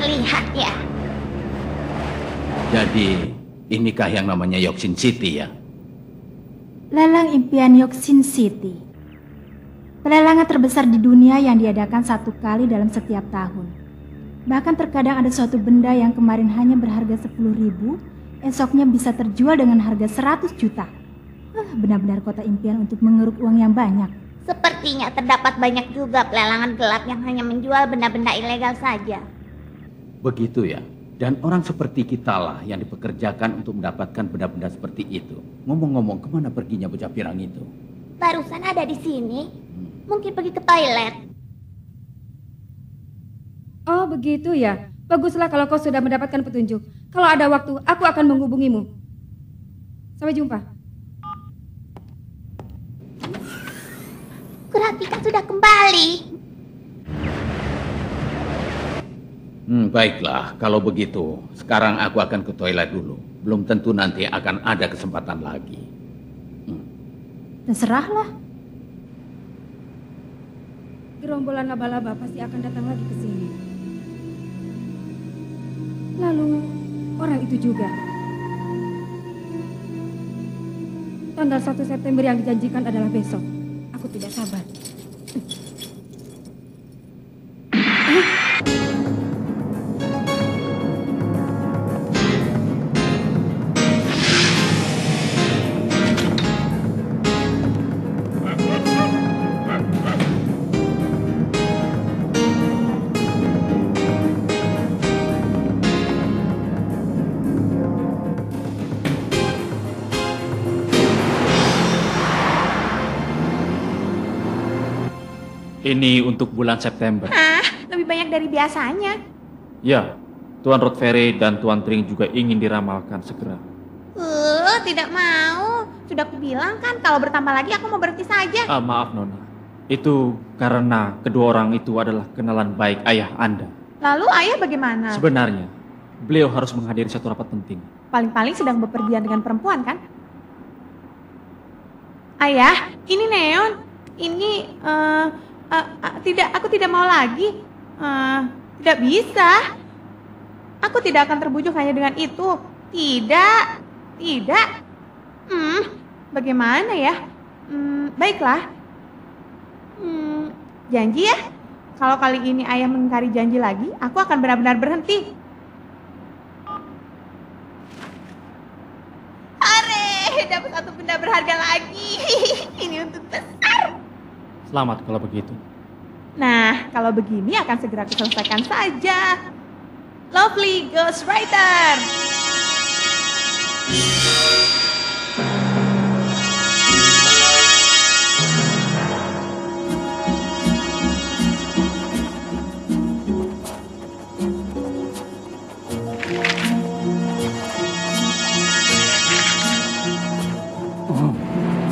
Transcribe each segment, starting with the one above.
lihat ya. Jadi, inikah yang namanya Yoksin City ya? Lelang impian Yoksin City. Pelelangan terbesar di dunia yang diadakan 1 kali dalam setiap tahun. Bahkan terkadang ada suatu benda yang kemarin hanya berharga 10.000, esoknya bisa terjual dengan harga 100 juta. Benar-benar kota impian untuk mengeruk uang yang banyak. Sepertinya terdapat banyak juga pelelangan gelap yang hanya menjual benda-benda ilegal saja. Begitu ya? Dan orang seperti kita lah yang dipekerjakan untuk mendapatkan benda-benda seperti itu. Ngomong-ngomong, kemana perginya bocah pirang itu? Barusan ada di sini. Mungkin pergi ke toilet. Oh begitu ya. Baguslah kalau kau sudah mendapatkan petunjuk. Kalau ada waktu, aku akan menghubungimu. Sampai jumpa. Kurapika sudah kembali. Baiklah, kalau begitu, sekarang aku akan ke toilet dulu. Belum tentu nanti akan ada kesempatan lagi. Terserahlah. Gerombolan laba-laba pasti akan datang lagi ke sini. Lalu, orang itu juga. Tanggal 1 September yang dijanjikan adalah besok. Aku tidak sabar. Ini untuk bulan September. Lebih banyak dari biasanya. Ya, Tuan Rodfere dan Tuan Tring juga ingin diramalkan segera. Tidak mau. Sudah kubilang kan kalau bertambah lagi aku mau berhenti saja. Maaf Nona, itu karena kedua orang itu adalah kenalan baik ayah Anda. Lalu ayah bagaimana? Sebenarnya, beliau harus menghadiri satu rapat penting. Paling-paling sedang bepergian dengan perempuan kan? Ayah, ini Neon. Ini, aku tidak mau lagi. Tidak bisa. Aku tidak akan terbujuk hanya dengan itu. Tidak. Bagaimana ya? Baiklah. Janji ya. Kalau kali ini ayah mengingkari janji lagi, aku akan benar-benar berhenti. Dapat satu benda berharga lagi. Ini untuk besar. Selamat kalau begitu. Nah, kalau begini akan segera kuselesaikan saja. Lovely Ghostwriter.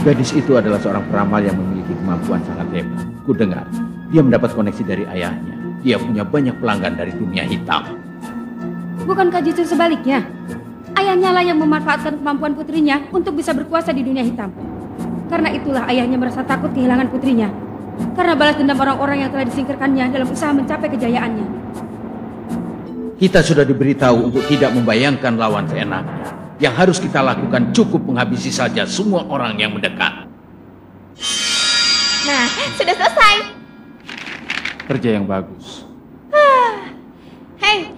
Gadis itu adalah seorang peramal yang memiliki kemampuan sangat hebat. Ku dengar, dia mendapat koneksi dari ayahnya. Dia punya banyak pelanggan dari dunia hitam. Bukankah justru sebaliknya? Ayahnya lah yang memanfaatkan kemampuan putrinya untuk bisa berkuasa di dunia hitam. Karena itulah ayahnya merasa takut kehilangan putrinya. Karena balas dendam orang-orang yang telah disingkirkannya dalam usaha mencapai kejayaannya. Kita sudah diberitahu untuk tidak membayangkan lawan seenaknya. Yang harus kita lakukan cukup menghabisi saja semua orang yang mendekat. Nah, sudah selesai. Kerja yang bagus. Hei,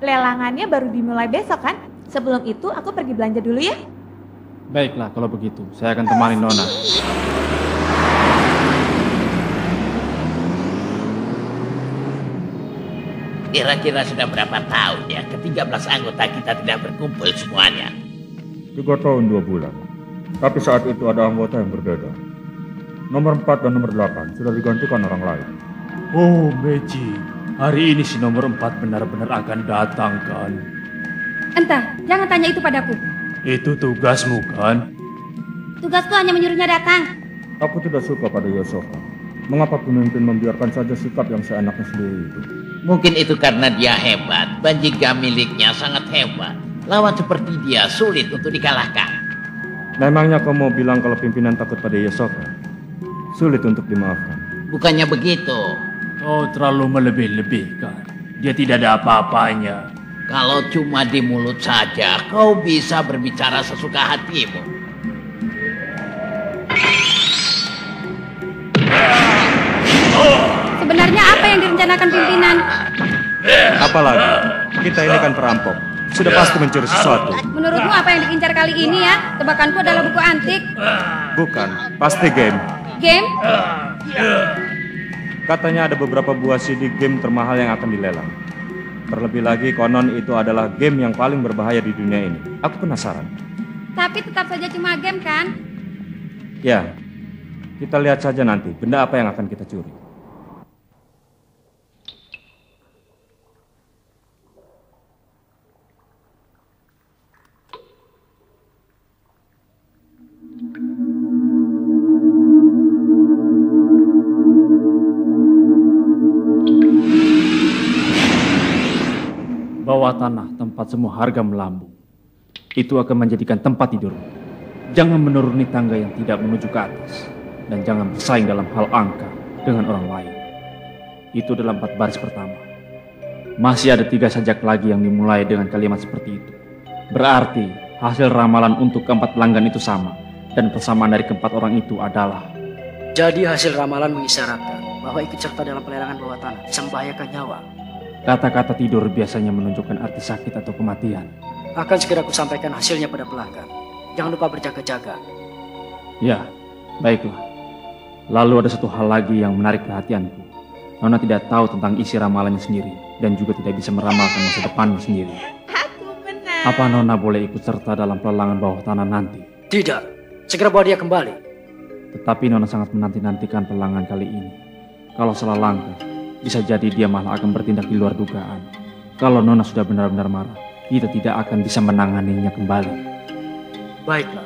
lelangannya baru dimulai besok kan? Sebelum itu aku pergi belanja dulu ya. Baiklah kalau begitu, saya akan temani Nona. Kira-kira sudah berapa tahun ya ke-13 anggota kita tidak berkumpul semuanya? 3 tahun 2 bulan. Tapi saat itu ada anggota yang berbeda. Nomor 4 dan nomor 8 sudah digantikan orang lain. Oh Meiji, hari ini si nomor 4 benar-benar akan datang kan? Entah, jangan tanya itu padaku. Itu tugasmu kan? Tugasku hanya menyuruhnya datang. Aku tidak suka pada Yosoka. Mengapa pemimpin membiarkan saja sikap yang seenaknya sendiri itu? Mungkin itu karena dia hebat. Banjiga miliknya sangat hebat. Lawan seperti dia sulit untuk dikalahkan. Memangnya kau mau bilang kalau pimpinan takut pada Yosoka? Sulit untuk dimaafkan. Bukannya begitu. Kau terlalu melebih-lebihkan. Dia tidak ada apa-apanya. Kalau cuma di mulut saja, kau bisa berbicara sesuka hatimu. Sebenarnya apa yang direncanakan pimpinan? Apalagi, kita ini kan perampok. Sudah pasti mencuri sesuatu. Menurutmu apa yang diincar kali ini ya? Tebakanku adalah buku antik. Bukan, pasti game. Game? Katanya ada beberapa buah CD game termahal yang akan dilelang. Terlebih lagi konon itu adalah game yang paling berbahaya di dunia ini. Aku penasaran. Tapi tetap saja cuma game kan? Ya, kita lihat saja nanti benda apa yang akan kita curi. Bawah tanah tempat semua harga melambung. Itu akan menjadikan tempat tidur. Jangan menuruni tangga yang tidak menuju ke atas. Dan jangan bersaing dalam hal angka dengan orang lain. Itu dalam 4 baris pertama. Masih ada 3 sajak lagi yang dimulai dengan kalimat seperti itu. Berarti hasil ramalan untuk keempat pelanggan itu sama. Dan persamaan dari keempat orang itu adalah... Jadi hasil ramalan mengisyaratkan bahwa ikut serta dalam pelelangan bawah tanah bisa membahayakan nyawa. Kata-kata tidur biasanya menunjukkan arti sakit atau kematian. Akan segera kusampaikan hasilnya pada pelanggan. Jangan lupa berjaga-jaga. Ya, baiklah. Lalu ada satu hal lagi yang menarik perhatianku. Nona tidak tahu tentang isi ramalannya sendiri dan juga tidak bisa meramalkan masa depannya sendiri. Aku benar. Apa Nona boleh ikut serta dalam pelelangan bawah tanah nanti? Tidak. Segera bawa dia kembali. Tetapi Nona sangat menanti-nantikan pelelangan kali ini. Kalau salah langkah, bisa jadi dia malah akan bertindak di luar dugaan. Kalau Nona sudah benar-benar marah, kita tidak akan bisa menanganinya kembali. Baiklah.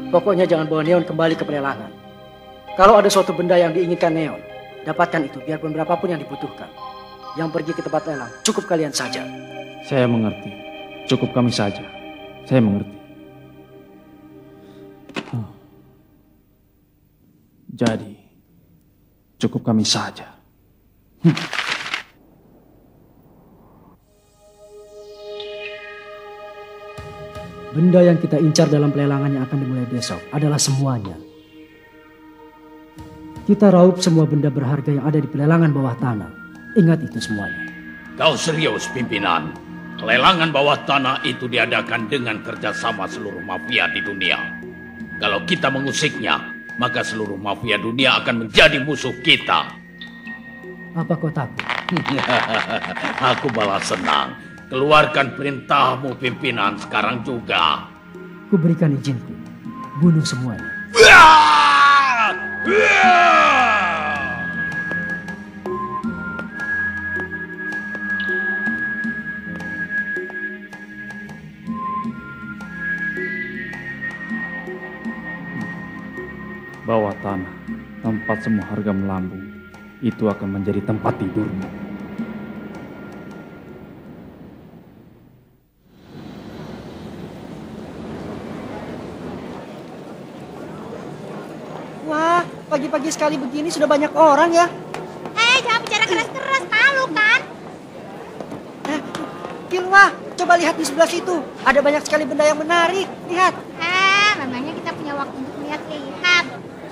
Pokoknya jangan bawa Neon kembali ke pelelangan. Kalau ada suatu benda yang diinginkan Neon, dapatkan itu biarpun berapapun yang dibutuhkan. Yang pergi ke tempat lelang, cukup kalian saja. Saya mengerti. Cukup kami saja. Saya mengerti. Jadi, cukup kami saja. Benda yang kita incar dalam pelelangan yang akan dimulai besok adalah semuanya. Kita raup semua benda berharga yang ada di pelelangan bawah tanah. Ingat itu semuanya. Kau serius, pimpinan? Pelelangan bawah tanah itu diadakan dengan kerjasama seluruh mafia di dunia. Kalau kita mengusiknya, maka seluruh mafia dunia akan menjadi musuh kita. Apa kau takut? Aku malah senang. Keluarkan perintahmu, pimpinan, sekarang juga. Kuberikan izinku. Bunuh semuanya. Bawah tanah, tempat semua harga melambung. Itu akan menjadi tempat tidurmu. Wah, pagi-pagi sekali begini sudah banyak orang ya. Jangan bicara keras-keras, malu kan? Kilwa, coba lihat di sebelah situ. Ada banyak sekali benda yang menarik. Lihat. Memangnya kita punya waktu untuk lihat-lihat.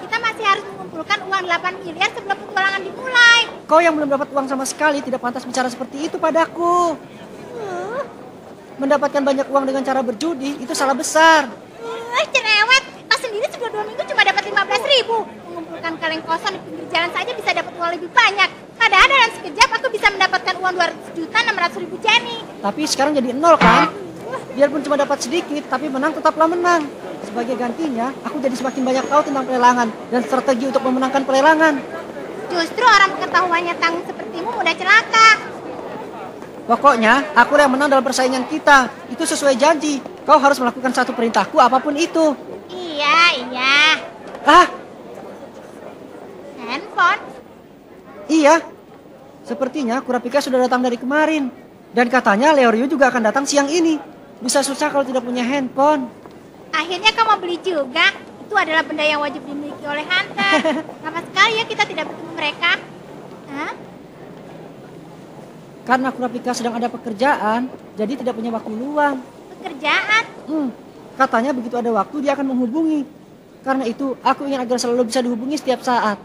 Kita masih harus mengumpulkan uang 8 miliar sebelum petualangan dimulai. Kau yang belum dapat uang sama sekali tidak pantas bicara seperti itu padaku. Mendapatkan banyak uang dengan cara berjudi itu salah besar. Cerewet. Pas sendiri sudah 2 minggu cuma dapat 15.000. Mengumpulkan kaleng kosong di pinggir jalan saja bisa dapat uang lebih banyak. Padahal dalam sekejap aku bisa mendapatkan uang 200.600.000 jenny. Tapi sekarang jadi 0 kan? Biarpun cuma dapat sedikit, tapi menang tetaplah menang. Sebagai gantinya, aku jadi semakin banyak tahu tentang pelelangan dan strategi untuk memenangkan pelelangan. Justru orang pengetahuannya tanggung sepertimu mudah celaka. Pokoknya, aku yang menang dalam persaingan kita. Itu sesuai janji. Kau harus melakukan satu perintahku apapun itu. Iya. Handphone? Iya. Sepertinya Kurapika sudah datang dari kemarin. Dan katanya Leorio juga akan datang siang ini. Bisa susah kalau tidak punya handphone. Akhirnya kau mau beli juga? Itu adalah benda yang wajib dimiliki oleh Hunter. Lama sekali ya kita tidak bertemu mereka. Karena Kurapika sedang ada pekerjaan, jadi tidak punya waktu luang. Pekerjaan? Katanya begitu ada waktu dia akan menghubungi. Karena itu aku ingin agar selalu bisa dihubungi setiap saat.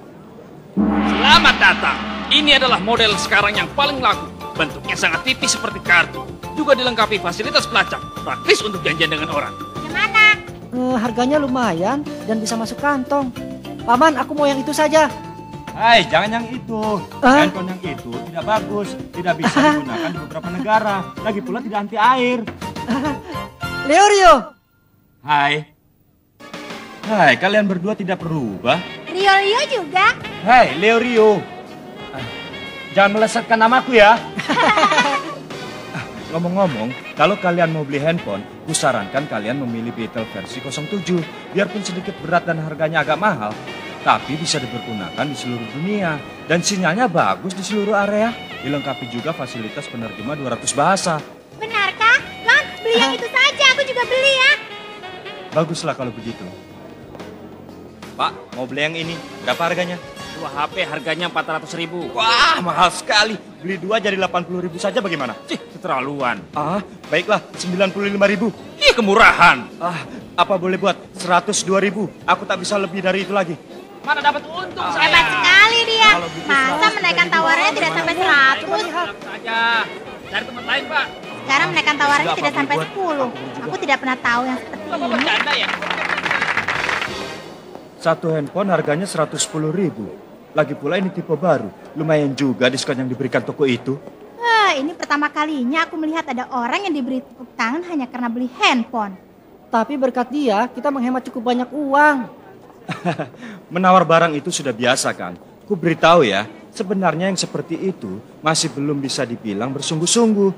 Selamat datang. Ini adalah model sekarang yang paling laku. Bentuknya sangat tipis seperti kartu. Juga dilengkapi fasilitas pelacak. Praktis untuk janjian dengan orang. Gimana? Harganya lumayan dan bisa masuk kantong. Paman, aku mau yang itu saja. Hai, jangan yang itu. Handphone yang itu tidak bagus. Tidak bisa digunakan di beberapa negara. Lagi pula tidak anti air. Leorio. Hai. Hai, kalian berdua tidak berubah. Rio juga? Hai, Leorio. Jangan melesetkan namaku ya. Ngomong-ngomong, kalau kalian mau beli handphone, kusarankan kalian memilih Beetle versi 07. Biarpun sedikit berat dan harganya agak mahal, tapi bisa dipergunakan di seluruh dunia. Dan sinyalnya bagus di seluruh area. Dilengkapi juga fasilitas penerjemah 200 bahasa. Benarkah? Gon, beli yang itu saja. Aku juga beli ya. Baguslah kalau begitu. Pak, mau beli yang ini. Berapa harganya? 2 HP harganya 400.000. Wah, mahal sekali. Beli 2 jadi 80.000 saja bagaimana? Keterlaluan. Baiklah, 95.000. Ih, kemurahan. Apa boleh buat 102.000? Aku tak bisa lebih dari itu lagi. Mana dapat untung saya? Hebat sekali dia. Masa menaikkan tawarannya tidak sampai 100? Saja. Cari tempat lain, Pak. Sekarang menaikkan tawarannya tidak sampai 10. Aku tidak pernah tahu yang seperti ini. Bercanda ya? Satu handphone harganya 110.000. Lagi pula ini tipe baru. Lumayan juga diskon yang diberikan toko itu. Ini pertama kalinya aku melihat ada orang yang diberi tepuk tangan hanya karena beli handphone. Tapi berkat dia, kita menghemat cukup banyak uang. Menawar barang itu sudah biasa kan? Ku beritahu ya, sebenarnya yang seperti itu masih belum bisa dibilang bersungguh-sungguh.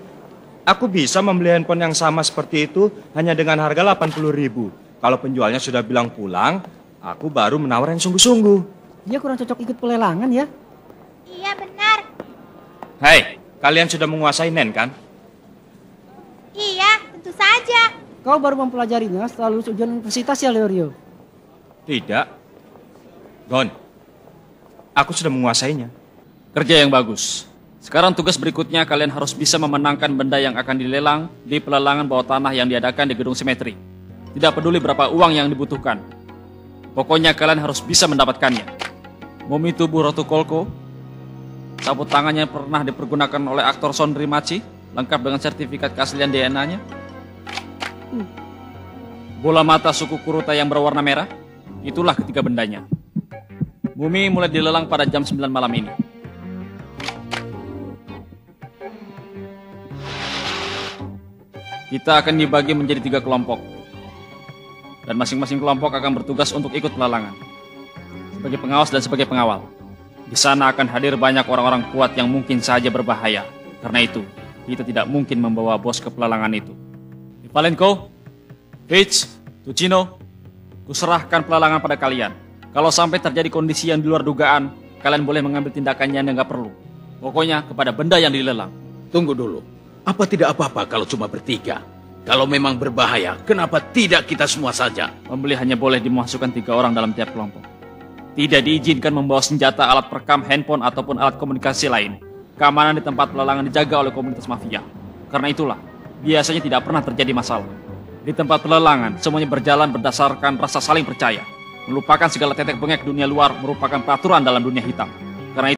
Aku bisa membeli handphone yang sama seperti itu hanya dengan harga 80.000. Kalau penjualnya sudah bilang pulang, aku baru menawar yang sungguh-sungguh. Dia kurang cocok ikut pelelangan ya? Iya benar. Hai, kalian sudah menguasai NEN kan? Iya, tentu saja. Kau baru mempelajarinya setelah lulus ujian universitas ya, Leorio? Tidak. Gon, aku sudah menguasainya. Kerja yang bagus. Sekarang tugas berikutnya kalian harus bisa memenangkan benda yang akan dilelang di pelelangan bawah tanah yang diadakan di gedung simetri. Tidak peduli berapa uang yang dibutuhkan. Pokoknya kalian harus bisa mendapatkannya. Mumi tubuh Ratu Kolko, sabut tangannya pernah dipergunakan oleh aktor Sondri Machi, lengkap dengan sertifikat keaslian DNA-nya. Bola mata suku Kuruta yang berwarna merah, itulah ketiga bendanya. Mumi mulai dilelang pada jam 9 malam ini. Kita akan dibagi menjadi 3 kelompok. Dan masing-masing kelompok akan bertugas untuk ikut pelelangan. Sebagai pengawas dan sebagai pengawal. Di sana akan hadir banyak orang-orang kuat yang mungkin saja berbahaya. Karena itu, kita tidak mungkin membawa bos ke pelelangan itu. Valenko, Fitch, Tucino, kuserahkan pelelangan pada kalian. Kalau sampai terjadi kondisi yang di luar dugaan, kalian boleh mengambil tindakannya yang nggak perlu. Pokoknya kepada benda yang dilelang. Tunggu dulu. Apa tidak apa-apa kalau cuma bertiga? Kalau memang berbahaya, kenapa tidak kita semua saja? Pembeli hanya boleh dimasukkan 3 orang dalam tiap kelompok. Tidak diizinkan membawa senjata, alat perekam, handphone, ataupun alat komunikasi lain. Keamanan di tempat pelelangan dijaga oleh komunitas mafia. Karena itulah, biasanya tidak pernah terjadi masalah. Di tempat pelelangan, semuanya berjalan berdasarkan rasa saling percaya. Melupakan segala tetek bengek dunia luar merupakan peraturan dalam dunia hitam. Karena itu